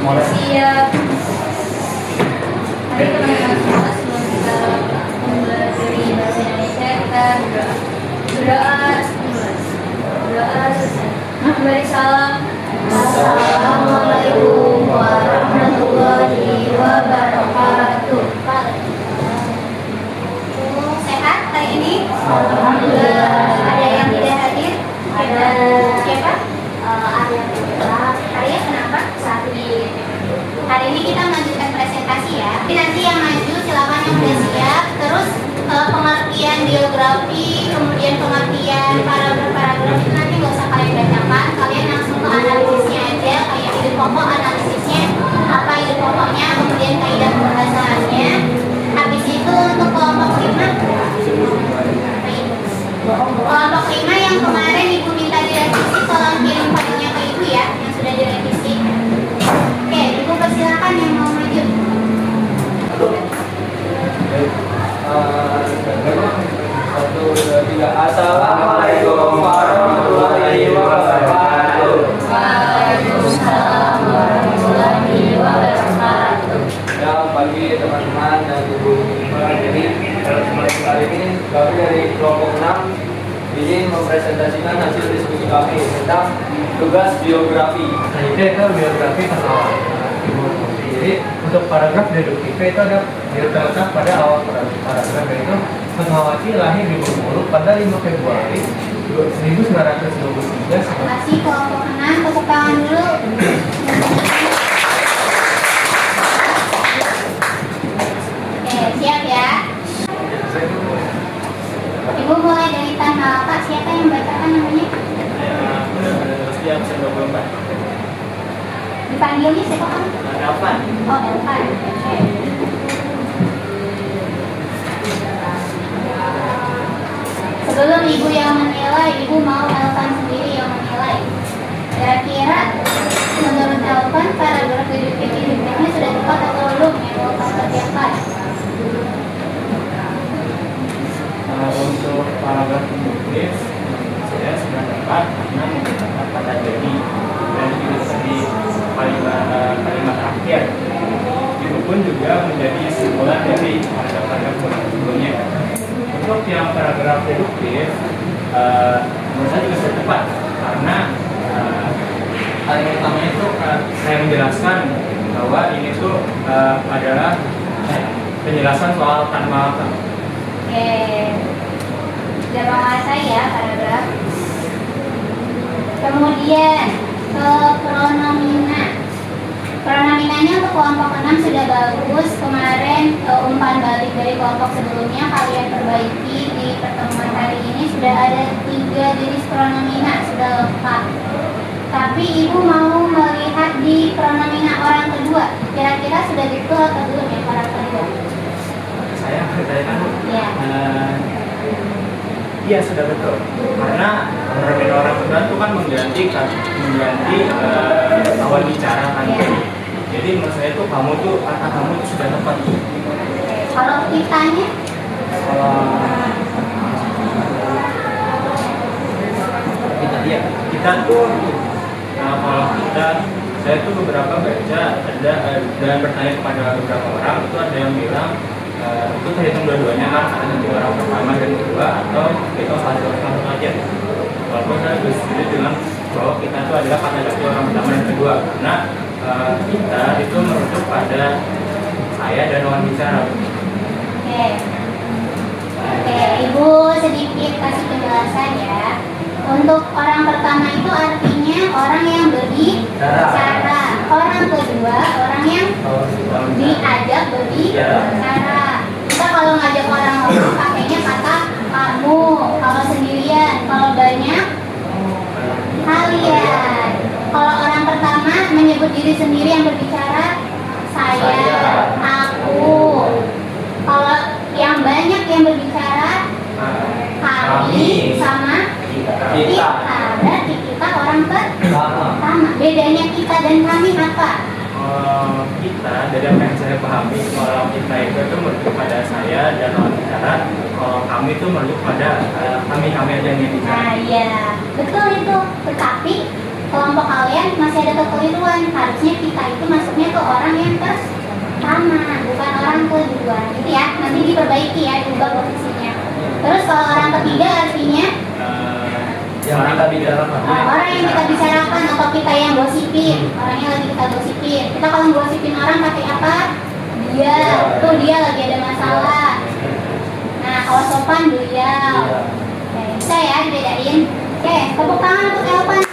Siap. Mari teman-teman semua sebelum kita mempelajari bahasa Indonesia kita berdoa. Berdoa selesai. Beri salam. Assalamualaikum warahmatullahi wabarakatuh. Sehat hari ini? Alhamdulillah. Ada yang tidak hadir? Ada siapa? Arya. Arya kenapa? Sakit. Hari ini kita melanjutkan presentasi ya. Jadi nanti yang maju silakan yang sudah siap. Terus pengertian biografi, kemudian pengertian paragraf itu nanti nggak usah kalian bacakan. Kalian langsung ke analisisnya aja. Kayak ide pokok analisisnya apa ide pokoknya, kemudian kaidah pembahasannya. Habis itu untuk kelompok 5. Kelompok 5 yang kemarin ibu minta direvisi, tolong kirim filenya ke ibu ya, yang sudah direvisi. Oke, ibu persilakan yang mau maju. Assalamualaikum warahmatullahi wabarakatuh. Waalaikumsalam warahmatullahi wabarakatuh. Selamat pagi teman-teman dan ibu. Jadi kali ini kami dari kelompok 6 ingin mempresentasikan hasil diskusi kami tentang tugas biografi. Nah, itu biografi tentang jadi untuk paragraf deduktif itu ada terletak pada awal paragraf, yaitu Fatmawati lahir di Bengkulu pada 5 Februari 1923. Terima kasih kelompok 6, tepuk tangan dulu. Oke, siap ya. Ibu mulai dari tanggal Pak, siapa yang bacakan namanya? Siap 24. Dipanggilnya siapa kan? Kapan? Oh, Elvan. Oke. Sebelum ibu yang menilai, ibu mau Elvan sendiri yang menilai. Kira-kira menurut Elvan paragraf deduktifnya sudah tepat atau belum yang Elvan kerjakan? Untuk paragraf deduktif saya sudah dapat karena menggunakan kata jadi dan itu di kalimat akhir. Itu pun juga menjadi simbolan dari paragraf sebelumnya. Untuk yang paragraf deduktif, menurut saya juga sudah tepat karena hal yang utamanya itu saya menjelaskan bahwa ini tuh adalah penjelasan soal tanpa alta. Oke. Sudah menguasai ya paragraf. Kemudian ke pronomina. Pronominanya untuk kelompok 6 sudah bagus. Kemarin umpan balik dari kelompok sebelumnya kalian perbaiki. Di pertemuan hari ini sudah ada 3 jenis pronomina, sudah lengkap. Tapi ibu mau melihat di pronomina orang kedua. Kira-kira sudah betul atau belum ya orang kedua? Saya bertanya, Ya. iya sudah betul. Karena pronomin orang kedua itu kan mengganti awal bicara kan. Ya. Jadi menurut saya tuh kata kamu itu sudah tepat. Kalau kitanya? Kalau kita tuh, kalau kita, saya tuh beberapa baca ada dan bertanya kepada beberapa orang, itu ada yang bilang itu terhitung dua-duanya kan, ada nanti orang pertama dan kedua atau itu satu aja. Walaupun saya justru bilang bahwa kita itu adalah kata ganti orang pertama dan kedua karena kita itu merujuk pada saya dan lawan bicara. Oke. Oke, ibu sedikit kasih penjelasan ya. Untuk orang pertama itu artinya orang yang berbicara. Orang kedua orang yang diajak berbicara. Kita kalau ngajak orang ngomong pakainya kata kamu, kalau sendirian, kalau banyak kalian. Kalau orang pertama menyebut diri sendiri yang berbicara, saya, aku. Kalau yang banyak yang berbicara, kami sama kita. Berarti kita orang pertama. Bedanya kita dan kami apa? Kita, dari apa yang saya pahami, kalau kita itu merujuk pada saya dan lawan bicara, kalau kami itu merujuk pada kami aja yang bicara. Nah iya, betul itu. Tetapi kelompok kalian masih ada kekeliruan. Harusnya kita itu masuknya ke orang yang pertama, bukan orang kedua. Gitu ya, nanti diperbaiki ya, diubah posisinya. Terus kalau orang ketiga artinya Yang kita bicarakan. orang yang kita bicarakan atau kita yang gosipin, orang yang lagi kita gosipin. Kita kalau gosipin orang pakai apa? Dia, tuh dia lagi ada masalah. Nah, kalau sopan beliau. Oke, bisa ya dibedain. Oke, tepuk tangan untuk Elvan.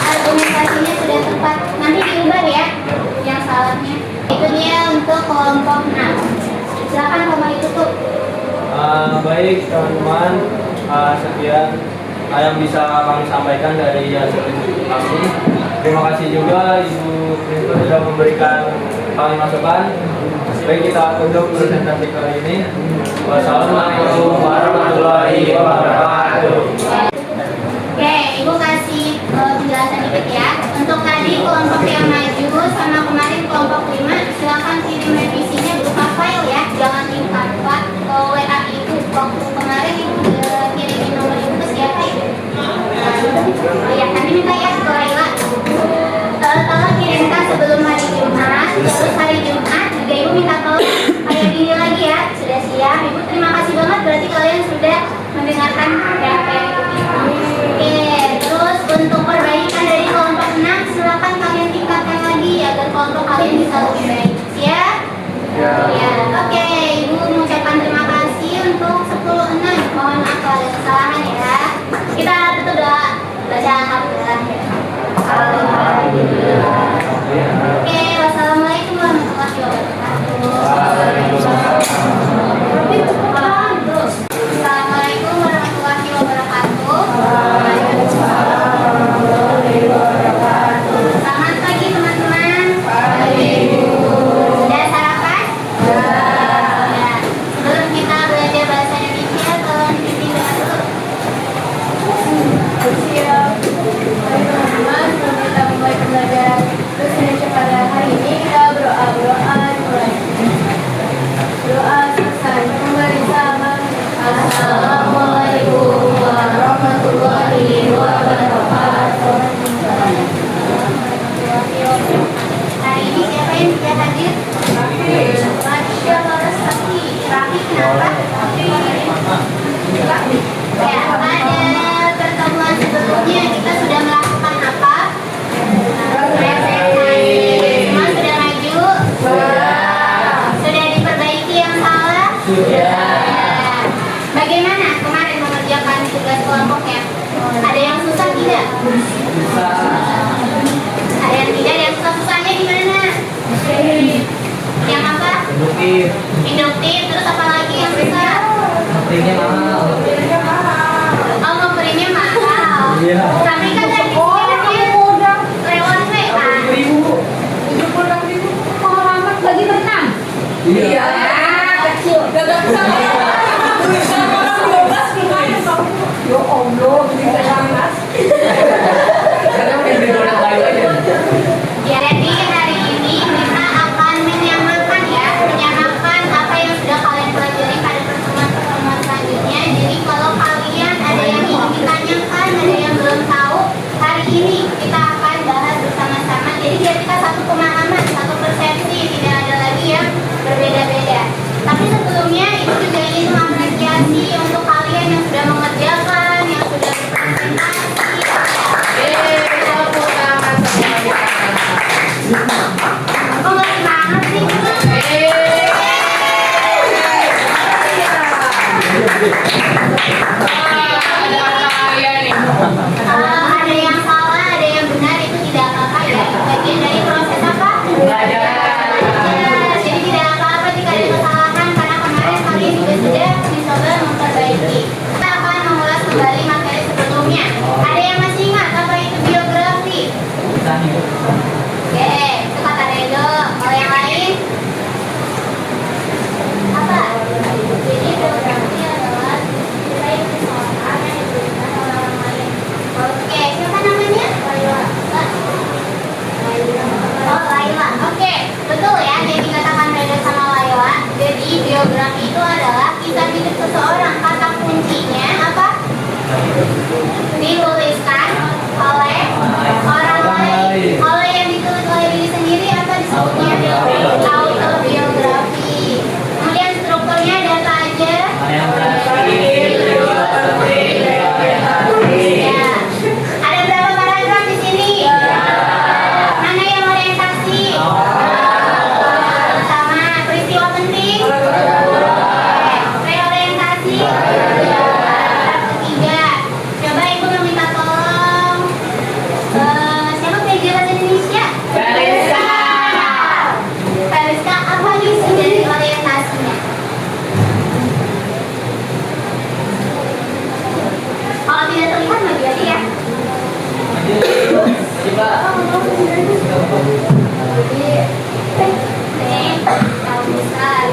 Argumentasinya sudah tepat. Nanti diubah ya yang salahnya. Itu dia untuk kelompok 6. Silakan Komar ditutup. Baik teman-teman, sekian yang bisa kami sampaikan dari hasil diskusi kami. Terima kasih juga Ibu Printer sudah memberikan kami masukan. Baik, kita tutup presentasi kali ini. Wassalamualaikum warahmatullahi wabarakatuh. Oke, Ibu kasih penjelasan dikit ya. Untuk tadi kelompok yang maju sama kemarin kelompok 5, silakan kirim revisinya berupa file ya. Jangan diumpat ke WA Ibu. Waktu kemarin Ibu kirimin nomor Ibu ke siapa ya? Oh ya, nanti minta ya ke Laila. Tolong kirimkan sebelum hari Jumat. Terus hari Jumat juga Ibu minta tolong kayak gini lagi ya. Sudah siap. Ibu terima kasih banget, berarti kalian sudah mendengarkan apa yang Ibu bilang. Oke, terus untuk perbaikan dari kelompok 6, silakan kalian tingkatkan lagi agar kelompok kalian bisa lebih baik. Siap? Ya. Oke, Ibu mengucapkan terima kasih untuk 10-6. Mohon maaf kalau ada kesalahan ya. Kita tutup doa. Baca alhamdulillah. Oke, wassalamualaikum warahmatullahi wabarakatuh. Assalamualaikum warahmatullahi wabarakatuh. Selamat pagi teman-teman. Sudah sarapan? Ya. Sebelum kita belajar bahasa Indonesia, tolong dipimpin dengan dulu. Siap. Baik teman-teman, sebelum kita mulai pembelajaran bahasa Indonesia pada hari ini, kita berdoa dimulai. Doa selesai. Kembali salam. Assalamualaikum warahmatullahi wabarakatuh. Hari ini siapa yang sudah hadir? Masya Allah, Sakti. Rafi kenapa? Ya, pada pertemuan sebelumnya kita sudah melakukan apa? Semua sudah maju? Sudah diperbaiki yang salah? Bagaimana kemarin mengerjakan tugas kelompoknya? Ada yang susah tidak? Ada yang tidak? Yang susah-susahnya di mana? Yang apa? Induktif. Terus apa lagi yang susah? Oh, ngoperinnya mahal. Tapi kan tadi dia lewat WA. 76.000 mau lama lagi berenang. Iya. Kecil. Gak bisa. Ya Allah, beli panas. Jadi hari ini kita akan menyamakan apa yang sudah kalian pelajari pada pertemuan-pertemuan selanjutnya. tidak terlihat maju aja ya. Coba. Kalau besar.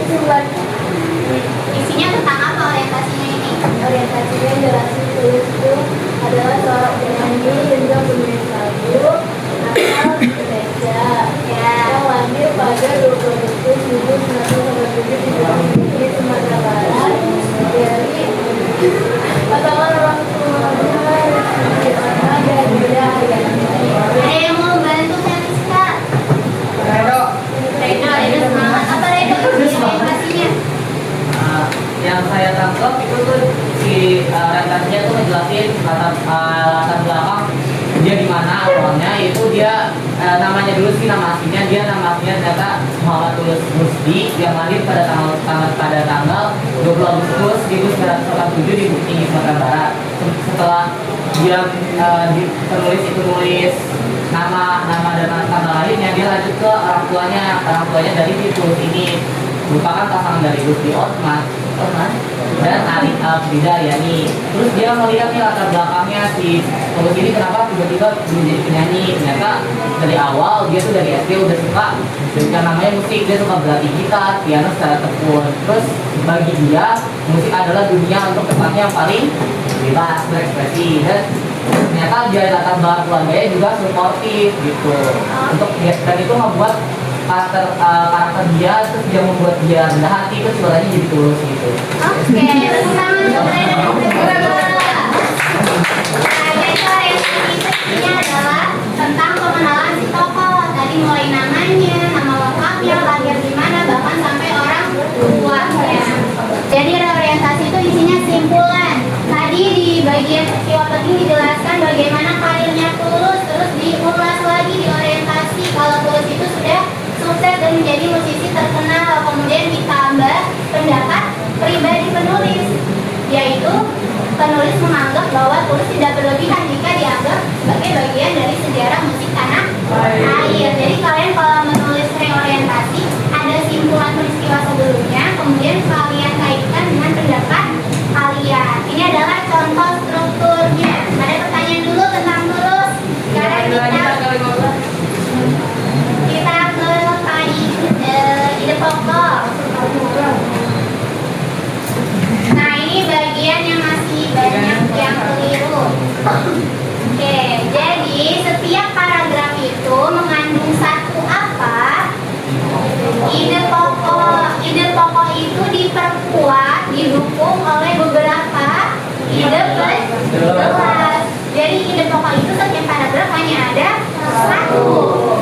Terus Isinya tentang apa orientasinya ini? orientasinya generasi tulis itu adalah seorang penyanyi dan juga penulis lagu asal Indonesia yang lahir pada 20 Agustus 1987 di Sumatera Barat dari pasangan orang tuanya Rizky dan Bunda Ariyanti. Ada yang mau bantu Kaniska? Redo. Redo semangat. Apa Redo? Orientasinya? Yang saya tangkap itu tuh si rentannya tuh ngejelasin latar belakang dia di mana awalnya, itu dia namanya dulu sih nama aslinya ternyata Muhammad Tulus Rusdi yang lahir pada tanggal 20 Agustus 1947 di Bukit Sumatera Barat. Setelah dia nulis nama dan tanggal lahirnya, dia lanjut ke orang tuanya dari si Tulus ini merupakan pasangan dari Rusdi Osman dan Arif Abdidayani. Terus dia melihat nih latar belakangnya si Tulus ini kenapa tiba-tiba menjadi penyanyi. Ternyata dari awal dia tuh dari SD udah suka yang namanya musik, dia suka berlatih gitar, piano secara tekun. Terus bagi dia musik adalah dunia untuk tempatnya yang paling bebas berekspresi, dan ternyata dia latar belakang keluarganya juga suportif gitu. Dan itu membuat karakter dia, terus dia membuat dia rendah hati, terus suaranya jadi tulus gitu. Oke, tepuk tangan untuk Redo. Nah, jadi orientasi itu isinya adalah tentang pengenalan si tokoh. Tadi mulai namanya, nama lengkapnya, lahir di mana, bahkan sampai orang tuanya. Jadi orientasi itu isinya simpulan. Tadi di bagian peristiwa penting dijelaskan bagaimana karirnya Tulus, terus diulas lagi di orientasi kalau Tulus itu sudah sukses dan menjadi musisi terkenal. Kemudian ditambah pendapat pribadi penulis, yaitu penulis menganggap bahwa Tulus tidak berlebihan jika dianggap sebagai bagian dari sejarah musik tanah air. Jadi kalian kalau menulis reorientasi ada simpulan peristiwa sebelumnya, kemudian kalian kaitkan dengan pendapat kalian. Ini adalah contoh strukturnya. Ada pertanyaan dulu tentang Tulus. Sekarang kita ke ide pokok. Nah, ini bagian yang masih banyak yang keliru. Oke, jadi setiap paragraf itu mengandung satu apa? Ide pokok. Ide pokok itu diperkuat, didukung oleh beberapa ide plus. Jadi ide pokok itu setiap paragraf hanya ada satu.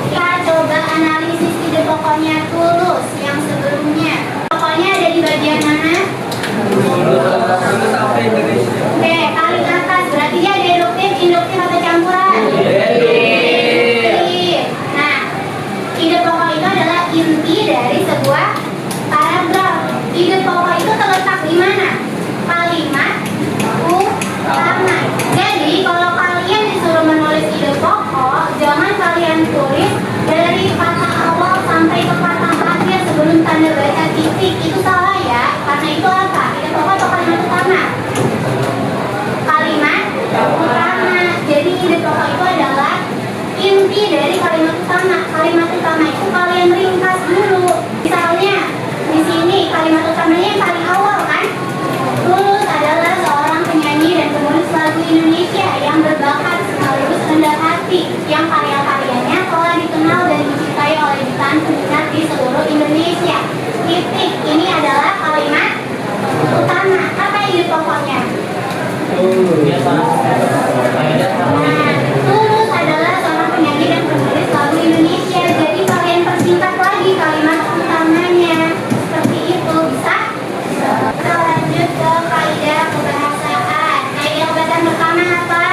Kita coba analisis ide pokoknya Tulus yang sebelumnya. Pokoknya ada di bagian mana? Oke, paling atas berarti dia deduktif, induktif atau campuran? Nah, ide pokok itu adalah inti dari sebuah paragraf. Ide pokok itu terletak di mana? Kalimat utama. Jadi kalau kalian disuruh menulis ide pokok, jangan kalian tulis dari kata awal sampai ke kata akhir sebelum tanda baca titik. Itu salah ya. Karena itu apa? Ide pokok atau kalimat utama? Kalimat utama. Jadi ide pokok itu adalah inti dari kalimat utama. Kalimat utama itu kalian ringkas dulu. Misalnya di sini kalimat utamanya yang paling awal kan? Tulus adalah seorang penyanyi dan penulis lagu Indonesia yang berbakat sekaligus rendah hati, yang karya-karyanya telah dikenal dan dicintai oleh jutaan peminat di seluruh Indonesia. Titik. Ini adalah kalimat utama. Apa ide pokoknya? Nah, Tulus adalah seorang penyanyi dan penulis lagu Indonesia. Jadi kalian persingkat lagi kalimat utamanya. Seperti itu, bisa? Kita lanjut ke kaidah kebahasaan. Kaidah kebahasaan pertama apa?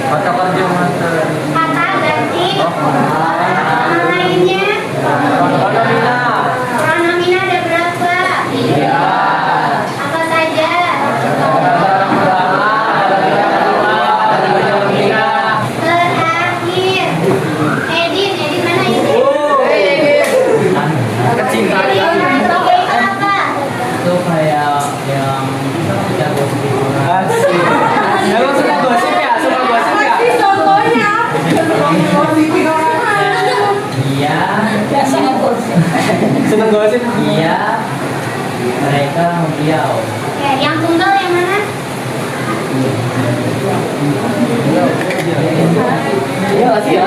Kata kerja master. Kata ganti nama lainnya. Pronomina ada berapa? Apa saja? Terakhir, Edit mana ini? Edit, tokoh itu apa? Itu kayak yang Seneng banget sih. Iya, mereka membiau. Oke, yang tunggal yang mana? Iya nggak sih ya?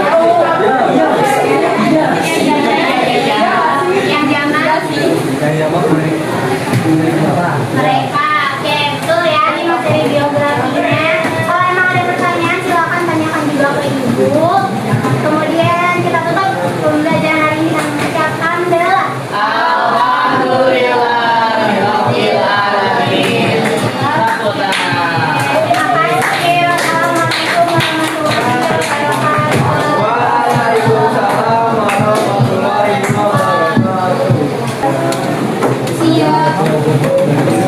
Yang jangan mereka. Oke, betul ya, ini materi biografinya. Kalau emang ada pertanyaan silakan tanyakan juga ke ibu. Kemudian kita tutup pembelajaran hari ini dengan mengucapkan adalah Alhamdulillahirabbil alamin. Tepuk tangan. terima kasih. Wassalamualaikum warahmatullahi wabarakatuh. Waalaikumsalam warahmatullahi wabarakatuh. Siap.